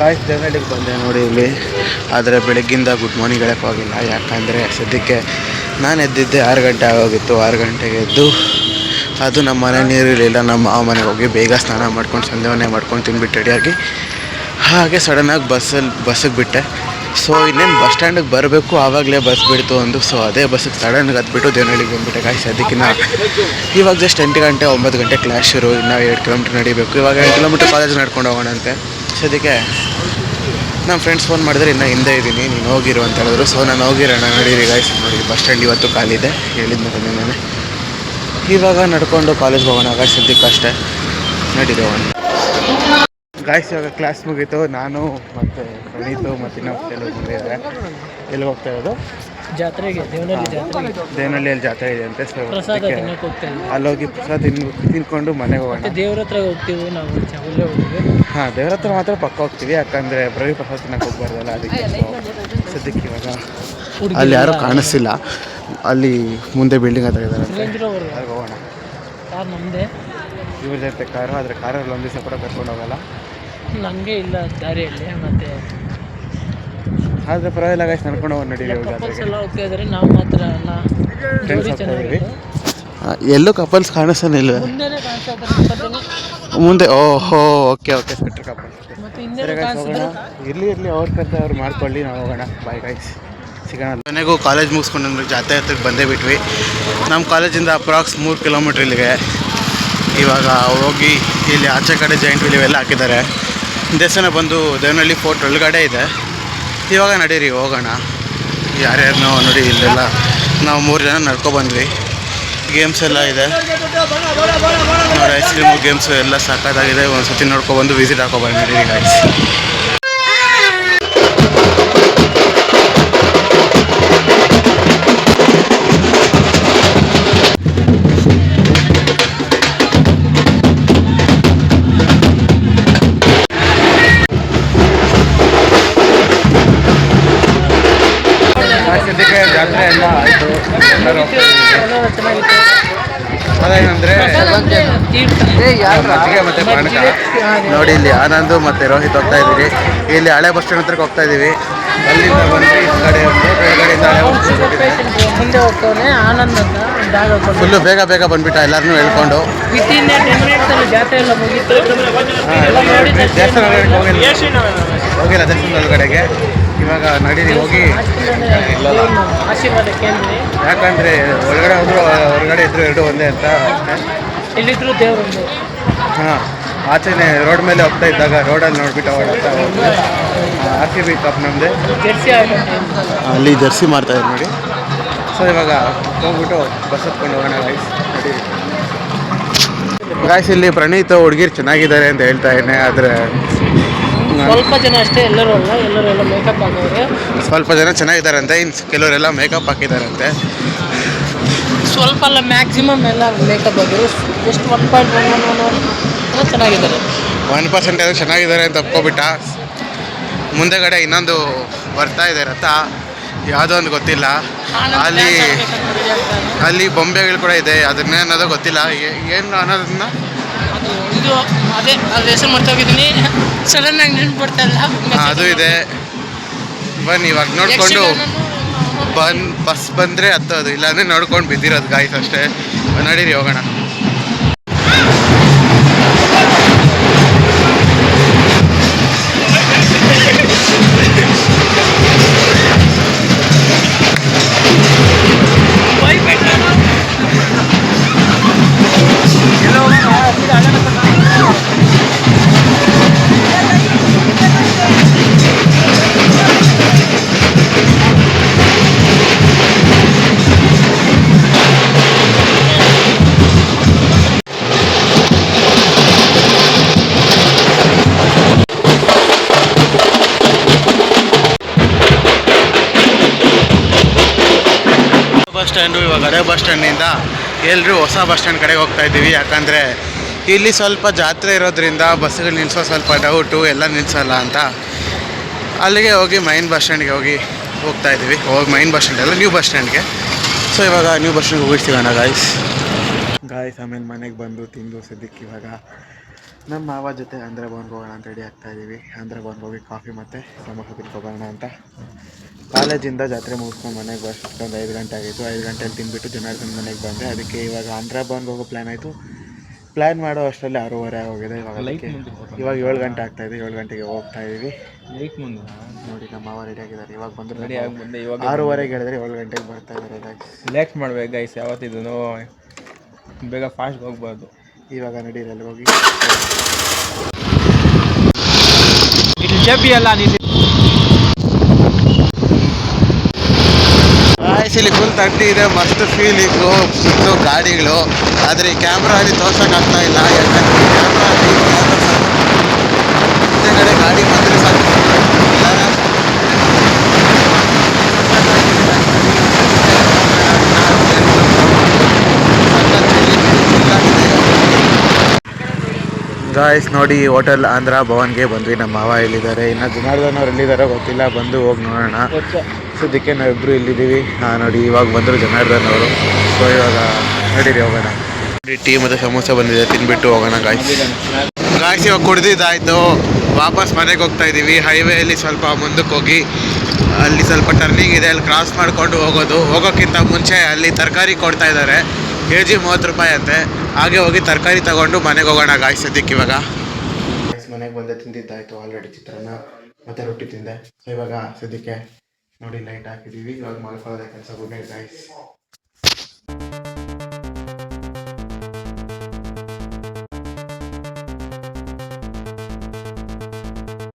Guys ದೇವನಹಳ್ಳಿಗೆ ಬಂದೆ ನೋಡಿ ಇಲ್ಲಿ. ಆದರೆ ಬೆಳಗ್ಗಿಂದ ಗುಡ್ ಮಾರ್ನಿಂಗ್ ಹೇಳೋಕ್ಕೆ ಹೋಗಿಲ್ಲ, ಯಾಕಂದರೆ ಸದ್ಯಕ್ಕೆ ನಾನು ಎದ್ದಿದ್ದೆ 6 ಗಂಟೆ ಆಗೋಗಿತ್ತು. 6 ಗಂಟೆಗೆ ಎದ್ದು ಅದು ನಮ್ಮ ಮನೆ ನೀರಿರಲಿಲ್ಲ. ನಮ್ಮ ಮಾವ ಮನೆಗೆ ಹೋಗಿ ಬೇಗ ಸ್ನಾನ ಮಾಡ್ಕೊಂಡು ಸಂಧ್ಯಾವನೆ ಮಾಡ್ಕೊಂಡು ತಿಂದ್ಬಿಟ್ಟು ರೆಡಿಯಾಗಿ ಹಾಗೆ ಸಡನ್ನಾಗಿ ಬಸ್ಸಿಗೆ ಬಿಟ್ಟೆ. ಸೊ ಇನ್ನೇನು ಬಸ್ ಸ್ಟ್ಯಾಂಡಿಗೆ ಬರಬೇಕು, ಆವಾಗಲೇ ಬಸ್ ಬಿಡ್ತು ಒಂದು. ಸೊ ಅದೇ ಬಸ್ಸಿಗೆ ಸಡನ್ನಾಗಿ ಹತ್ಬಿಟ್ಟು ದೇವನಹಳ್ಳಿಗೆ ಬಂದುಬಿಟ್ಟೆ ಗಾಯ್ಸ್. ಅದಕ್ಕಿಂತ ಇವಾಗ ಜಸ್ಟ್ 8 ಗಂಟೆ 9 ಗಂಟೆ ಕ್ಲಾಸ್ ಶುರು. ಇನ್ನೂ 7 ಕಿಲೋಮೀಟ್ರ್ ನಡಿಬೇಕು. ಇವಾಗ 8 ಕಿಲೋಮೀಟ್ರ್ ಕಾಲೇಜ್ ನಡ್ಕೊಂಡು ಹೋಗೋಣಂತೆ. ಸದ್ಯಕ್ಕೆ ನಮ್ಮ ಫ್ರೆಂಡ್ಸ್ ಫೋನ್ ಮಾಡಿದ್ರೆ ಇನ್ನೂ ಹಿಂದೆ ಇದ್ದೀನಿ, ನೀನು ಹೋಗಿರು ಅಂತ ಹೇಳಿದ್ರು. ಸೊ ನಾನು ಹೋಗಿರೋಣ ನಡೀರಿ ಗಾಯ್ಸ್. ನೋಡಿ ಬಸ್ ಸ್ಟ್ಯಾಂಡ್ ಇವತ್ತು ಖಾಲಿದೆ, ಹೇಳಿದ ಮತ್ತೆ ನಾನು ಇವಾಗ ನಡ್ಕೊಂಡು ಕಾಲೇಜ್ಗೆ ಹೋಗೋಣ ಗಾಯ್ಸ್. ಸದ್ಯಕ್ಕೆ ಅಷ್ಟೇ, ನಡೀರಿ ಹೋಗೋಣ ಗಾಯ್ಸ್. ಇವಾಗ ಕ್ಲಾಸ್ ಮುಗೀತು. ನಾನು ಮತ್ತು ಪ್ರಣೀತು ಮತ್ತು ಇನ್ನೊಂದು ಕೆಲವು ಬಂದಿದ್ದಾರೆ. ಎಲ್ಲಿ ಹೋಗ್ತಾ ಇರೋದು? ಜಾತ್ರೆಗೆ, ದೇವನಹಳ್ಳಿಯಲ್ಲಿ ಜಾತ್ರೆ ಇದೆ ಅಂತೆ. ಸೊ ಅಲ್ಲೋಗಿ ಪ್ರಸಾದ ತಿನ್ಕೊಂಡು ಮನೆಗೆ ಹೋಗೋಣ. ದೇವ್ರ ಹತ್ರ ಹೋಗ್ತೀವಿ ನಾವು, ಚವಲ್ಲೇ ಹೋಗ್ತೀವಿ. ಹಾಂ, ದೇವ್ರ ಹತ್ರ ಮಾತ್ರ ಪಕ್ಕ ಹೋಗ್ತೀವಿ, ಯಾಕಂದರೆ ಬರೀ ಪ್ರಸಾದ ತಿನ್ನಕ್ಕೆ ಹೋಗ್ಬಾರ್ದಲ್ಲ. ಅದಕ್ಕೆ ಸದ್ಯಕ್ಕೆ ಇವಾಗ ಅಲ್ಲಿ ಯಾರೂ ಕಾಣಿಸ್ತಿಲ್ಲ. ಅಲ್ಲಿ ಮುಂದೆ ಬಿಲ್ಡಿಂಗ್ ಹತ್ರ ಇದ್ದಾರೆ, ಅಲ್ಲಿಗೆ ಹೋಗೋಣ. ಕಾರ್ ನಮ್ಮದೇ, ಇವ್ರ ಜೊತೆ ಕಾರು. ಆದರೆ ಕಾರಲ್ಲಿ ಒಂದು ದಿವಸ ಕೂಡ ಕರ್ಕೊಂಡು ಹೋಗಲ್ಲ, ನನಗೆ ಇಲ್ಲ ದಾರಿಯಲ್ಲಿ. ಮತ್ತು ಆದರೆ ಪರವಾಗಿಲ್ಲ ಗಾಯ್ಸ್, ನಡ್ಕೊಂಡು ಹೋಗಿ ನಡೀರಿ. ಎಲ್ಲ ಹೋಗ್ತಾ ಇದ್ದಾರೆ, ನಾವು ಮಾತ್ರ ಅಲ್ಲ. ಎಲ್ಲೂ ಕಪಲ್ಸ್ ಕಾಣಿಸ್ತಾನೆ ಇಲ್ಲ ಮುಂದೆ. ಓಹೋ, ಓಕೆ ಸ್ವೆಟರ್ ಕಪಲ್ಸ್. ಇರಲಿ ಅವ್ರ ಕತೆ ಅವ್ರು ಮಾಡ್ಕೊಳ್ಳಿ, ನಾವು ಹೋಗೋಣ. ಬಾಯ್ ಗಾಯ್ಸ್, ಸಿಗೋಣ. ಮನೆಗೂ ಕಾಲೇಜ್ ಮುಗಿಸ್ಕೊಂಡು ಜಾತ್ರೆ ಹತ್ರಕ್ಕೆ ಬಂದೇ ಬಿಟ್ವಿ. ನಮ್ಮ ಕಾಲೇಜಿಂದ ಅಪ್ರಾಕ್ಸ್ 3 ಕಿಲೋಮೀಟ್ರ್ ಇಲ್ಲಿಗೆ. ಇವಾಗ ಹೋಗಿ ಇಲ್ಲಿ ಆಚೆ ಕಡೆ ಜಾಯಿಂಟ್ ವೀಲ್ ಇವೆಲ್ಲ ಹಾಕಿದ್ದಾರೆ. ದೇವಸ್ಥಾನ ಬಂದು ದೇವನಹಳ್ಳಿ ಫೋರ್ಟ್ ಒಳಗಡೆ ಇದೆ. ಇವಾಗ ನಡೀರಿ ಹೋಗೋಣ. ಯಾರ್ಯಾರನ್ನೋ ನೋಡಿ, ಇಲ್ಲೆಲ್ಲ ನಾವು 3 ಜನ ನಡ್ಕೊಬಂದ್ವಿ. ಗೇಮ್ಸ್ ಎಲ್ಲ ಇದೆ ನೋಡಿ, ಐಸ್ ಕ್ರೀಮು ಗೇಮ್ಸು ಎಲ್ಲ ಸಾಕಾಗಿದೆ. ಒಂದು ಸತಿ ನೋಡ್ಕೊಬಂದು ವಿಸಿಟ್ ಹಾಕೊಬಂದು ನಡೀರಿ ಗಾಯ್ಸ್. ಸದ್ಯಕ್ಕೆ ಜಾತ್ರೆ ಎಲ್ಲ ಆಯಿತು, ಎಲ್ಲರೂ ಅದೇನಂದರೆ ಮಜ್ಜಿಗೆ ಮತ್ತು ಪಾನಕ. ನೋಡಿ ಇಲ್ಲಿ ಆನಂದು ಮತ್ತು ರೋಹಿತ್ ಹೋಗ್ತಾ ಇದ್ದೀರಿ. ಇಲ್ಲಿ ಹಳೆ ಬಸ್ ಸ್ಟ್ಯಾಂಡ್ ಹತ್ರಕ್ಕೆ ಹೋಗ್ತಾ ಇದ್ದೀವಿ. ಅಲ್ಲಿಂದ ಬಂದು ಈ ಕಡೆ ಒಳಗಡೆಯಿಂದ ಹಳೆ ಬಸ್ ಮುಂದೆ ಹೋಗ್ತಾನೆ ಆನಂದ್ ಅಂತ. ಫುಲ್ಲು ಬೇಗ ಬಂದುಬಿಟ್ಟ ಎಲ್ಲರನ್ನೂ ಹೇಳ್ಕೊಂಡು. ಜಾತ್ರೆ ಎಲ್ಲ ಮುಗೀತು. ದೇವಸ್ಥಾನ ಹೋಗಿಲ್ಲ ದೇವಸ್ಥಾನದ ಒಳಗಡೆಗೆ. ಇವಾಗ ನಡೀರಿ ಹೋಗಿ, ಆಶೀರ್ವಾದ ಕೇಂದ್ರ. ಯಾಕಂದರೆ ಒಳಗಡೆ ಹೋದ್ರು ಹೊರಗಡೆ ಇದ್ರು ಎರಡು ಒಂದೇ ಅಂತ. ಇಲ್ಲಿದ್ರು ದೇವರು. ಹಾಂ, ಆಚೆನೆ ರೋಡ್ ಮೇಲೆ ಹೋಗ್ತಾ ಇದ್ದಾಗ ರೋಡಲ್ಲಿ ನೋಡ್ಬಿಟ್ಟು ಹೋಗೋಣ. RCB ಕಪ್ ನಮ್ಮದೇ, ಅಲ್ಲಿ ಜರ್ಸಿ ಮಾಡ್ತಾಯಿದ್ರು ನೋಡಿ. ಸೊ ಇವಾಗ ಹೋಗ್ಬಿಟ್ಟು ಬಸ್ ಹತ್ಕೊಂಡು ಹೋಗೋಣ ಗಾಯ್ಸ್. ನಡೀರಿ ಗಾಯ್ಸ್. ಇಲ್ಲಿ ಪ್ರಣೀತ್ ಹುಡುಗಿರು ಚೆನ್ನಾಗಿದ್ದಾರೆ ಅಂತ ಹೇಳ್ತಾ ಇದ್ದೇನೆ, ಆದರೆ ಸ್ವಲ್ಪ ಜನ ಅಷ್ಟೇ, ಎಲ್ಲರೂ ಅಲ್ಲ. ಎಲ್ಲರೂ ಮೇಕಪ್ ಹಾಕೋರೆ. ಸ್ವಲ್ಪ ಜನ ಚೆನ್ನಾಗಿದ್ದಾರಂತೆ, ಇನ್ನು ಕೆಲವರೆಲ್ಲ ಮೇಕಪ್ ಹಾಕಿದ್ದಾರಂತೆ. ಸ್ವಲ್ಪ ಅಲ್ಲ, ಮ್ಯಾಕ್ಸಿಮಮ್ ಎಲ್ಲ ಮೇಕಪ್ ಆಗಿದ್ರು. ಜಸ್ಟ್ 1.11 ಚೆನ್ನಾಗಿದ್ದಾರೆ. 1% ಅದು ಚೆನ್ನಾಗಿದ್ದಾರೆ ಅಂತ ಒಪ್ಕೊಬಿಟ್ಟ. ಮುಂದೆಗಡೆ ಇನ್ನೊಂದು ಬರ್ತಾ ಇದೆ ರಥ, ಯಾವುದೋ ಒಂದು ಗೊತ್ತಿಲ್ಲ. ಅಲ್ಲಿ ಬೊಂಬೆಗಳು ಕೂಡ ಇದೆ, ಅದನ್ನೇ ಅನ್ನೋದು ಗೊತ್ತಿಲ್ಲ. ಏನು ಅನ್ನೋದನ್ನ ಇದು ಅದೇ ಅದು ಹೆಸರು ಮರ್ತೋಗಿದ್ದೀನಿ, ಸಡನ್ನಾಗಿ ನೆನ್ಪಡ್ತಾ ಇಲ್ಲ. ಅದು ಇದೆ. ಬನ್ನಿ ಇವಾಗ ನೋಡಿಕೊಂಡು ಬಸ್ ಬಂದರೆ ಹತ್ತೋದು, ಇಲ್ಲಾಂದರೆ ನೋಡ್ಕೊಂಡು ಬಿದ್ದಿರೋದು ಗಾಯ್ಸ್ ಅಷ್ಟೇ. ನಡೀರಿ ಹೋಗೋಣ. Bus stand. ಇವಾಗ ಹಳೆ ಬಸ್ ಸ್ಟ್ಯಾಂಡಿಂದ ಎಲ್ಲರೂ ಹೊಸ ಬಸ್ ಸ್ಟ್ಯಾಂಡ್ ಕಡೆಗೆ ಹೋಗ್ತಾ ಇದ್ದೀವಿ. ಯಾಕಂದರೆ ಇಲ್ಲಿ ಸ್ವಲ್ಪ ಜಾತ್ರೆ ಇರೋದ್ರಿಂದ ಬಸ್ಸುಗಳು ನಿಲ್ಲಿಸೋ ಸ್ವಲ್ಪ ಡೌಟು, ಎಲ್ಲ ನಿಲ್ಲಿಸಲ್ಲ ಅಂತ ಅಲ್ಲಿಗೆ ಹೋಗಿ ಮೈನ್ ಬಸ್ ಸ್ಟ್ಯಾಂಡ್ಗೆ ಹೋಗ್ತಾ ಇದ್ದೀವಿ. ಮೈನ್ ಬಸ್ ಸ್ಟ್ಯಾಂಡ್ ಅಲ್ಲ, ನ್ಯೂ ಬಸ್ ಸ್ಟ್ಯಾಂಡ್ಗೆ. ಸೊ ಇವಾಗ ನ್ಯೂ ಬಸ್ ಸ್ಟ್ಯಾಂಡ್ಗೆ ಹೋಗಿರ್ತೀವಣ್ಣ ಗಾಯ್ಸ್. ಆಮೇಲೆ ಮನೆಗೆ ಬಂದು ತಿಂದು ಸದ್ಯಕ್ಕೆ ಇವಾಗ ನಮ್ಮ ಮಾವ ಜೊತೆ ಆಂಧ್ರ ಭವನ್ಗೆ ಹೋಗೋಣ ಅಂತ ರೆಡಿ ಆಗ್ತಾ ಇದ್ದೀವಿ. ಆಂಧ್ರ ಭವನ್ಗೆ ಹೋಗಿ ಕಾಫಿ ಮತ್ತು ಸಮೋಸ ತಿನ್ಕೊಬರೋಣ ಅಂತ. ಕಾಲೇಜಿಂದ ಜಾತ್ರೆ ಮುಗಿಸ್ಕೊಂಡು ಮನೆಗೆ ಬರೋಷ್ಟೊಂದು 5 ಗಂಟೆ ಆಗಿತ್ತು. 5 ಗಂಟೆಯಲ್ಲಿ ತಿಂದುಬಿಟ್ಟು ಜನಾರ್ದನ್ ಮನೆಗೆ ಬಂದೆ. ಅದಕ್ಕೆ ಇವಾಗ ಆಂಧ್ರ ಭವನ್ಗೆ ಹೋಗೋ ಪ್ಲ್ಯಾನ್ ಆಯಿತು. ಪ್ಲ್ಯಾನ್ ಮಾಡೋ ಅಷ್ಟರಲ್ಲಿ 6:30 ಆಗೋಗಿದೆ. ಇವಾಗ 7 ಗಂಟೆ ಆಗ್ತಾಯಿದೆ. 7 ಗಂಟೆಗೆ ಹೋಗ್ತಾ ಇದ್ದೀವಿ. ನೋಡಿ ನಮ್ಮ ಮಾವ ರೆಡಿ ಆಗಿದ್ದಾರೆ. ಇವಾಗ ಬಂದರು. 6:30ಗೆ ಹೇಳಿದ್ರೆ 7 ಗಂಟೆಗೆ ಬರ್ತಾ ಇದ್ದಾರೆ. ಲೇಟ್ ಮಾಡ್ಬೇಕು ಗೈಸ್, ಯಾವತ್ತಿದ್ದು ಬೇಗ ಫಾಸ್ಟ್ ಹೋಗ್ಬಾರ್ದು. ಇವಾಗ ನಡೀರಿ ಅಲ್ಲಿ ಹೋಗಿ. ಇಲ್ಲಿ ಫುಲ್ ತಟ್ಟಿ ಇದೆ, ಮಸ್ತ್ ಫೀಲಿಂಗು, ಸುತ್ತು ಗಾಡಿಗಳು. ಆದರೆ ಈ ಕ್ಯಾಮ್ರಲ್ಲಿ ತೋರ್ಸೋಕ್ಕಾಗ್ತಾ ಇಲ್ಲ. ಯಾಕಂದರೆ ಕ್ಯಾಮ್ರಲ್ಲಿ ಹಿಂದೆಗಡೆ ಗಾಡಿ ಬಂದರೆ ಸಾಕು. ಗಾಯ್ಸ್ ನೋಡಿ, ಹೋಟೆಲ್ ಆಂಧ್ರ ಭವನ್ಗೆ ಬಂದ್ವಿ. ನಮ್ಮ ಮಾವ ಎಲ್ಲಿದ್ದಾರೆ, ಇನ್ನು ಜನಾರ್ದನ್ ಅವ್ರು ಎಲ್ಲಿದ್ದಾರೋ ಗೊತ್ತಿಲ್ಲ. ಬಂದು ಹೋಗಿ ನೋಡೋಣ. ಸದ್ಯಕ್ಕೆ ನಾವಿಬ್ಬರು ಇಲ್ಲಿದ್ದೀವಿ. ನೋಡಿ ಇವಾಗ ಬಂದರು ಜನಾರ್ದನ್ ಅವರು. ಸೊ ಇವಾಗ ನಡೀರಿ ಹೋಗೋಣ. ಟೀ ಮತ್ತು ಸಮೋಸ ಬಂದಿದೆ, ತಿನ್ಬಿಟ್ಟು ಹೋಗೋಣ ಗಾಯ್ಸ್. ಇವಾಗ ಕುಡ್ದಿದ್ದಾಯಿತು, ವಾಪಸ್ ಮನೆಗೆ ಹೋಗ್ತಾ ಇದ್ದೀವಿ. ಹೈವೇಯಲ್ಲಿ ಸ್ವಲ್ಪ ಮುಂದಕ್ಕೆ ಹೋಗಿ ಅಲ್ಲಿ ಸ್ವಲ್ಪ ಟರ್ನಿಂಗ್ ಇದೆ, ಅಲ್ಲಿ ಕ್ರಾಸ್ ಮಾಡಿಕೊಂಡು ಹೋಗೋಕ್ಕಿಂತ ಮುಂಚೆ ಅಲ್ಲಿ ತರಕಾರಿ ಕೊಡ್ತಾ ಇದ್ದಾರೆ. kg 30 ರೂಪಾಯಿ ಅಂತೆ. ಹಾಗೆ ಹೋಗಿ ತರಕಾರಿ ತಗೊಂಡು ಮನೆಗೆ ಹೋಗೋಣ ಗಾಯ್ಸ್. ಸದ್ಯಕ್ಕೆ ಇವಾಗ ಮನೆಗೆ ಬಂದೆ, ತಿಂದಿದ್ದಾಯಿತು ಆಲ್ರೆಡಿ. ಚಿತ್ರಾನ್ನ ಮತ್ತು ರೊಟ್ಟಿ ತಿಂದೆ. ಸೊ ಇವಾಗ ಸದ್ಯಕ್ಕೆ ನೋಡಿ ಲೈಟ್ ಹಾಕಿದ್ದೀವಿ. ಇವಾಗ ಮಲ್ಕೊಳ್ಳೋದೇ ಕೆಲಸ. Good night guys.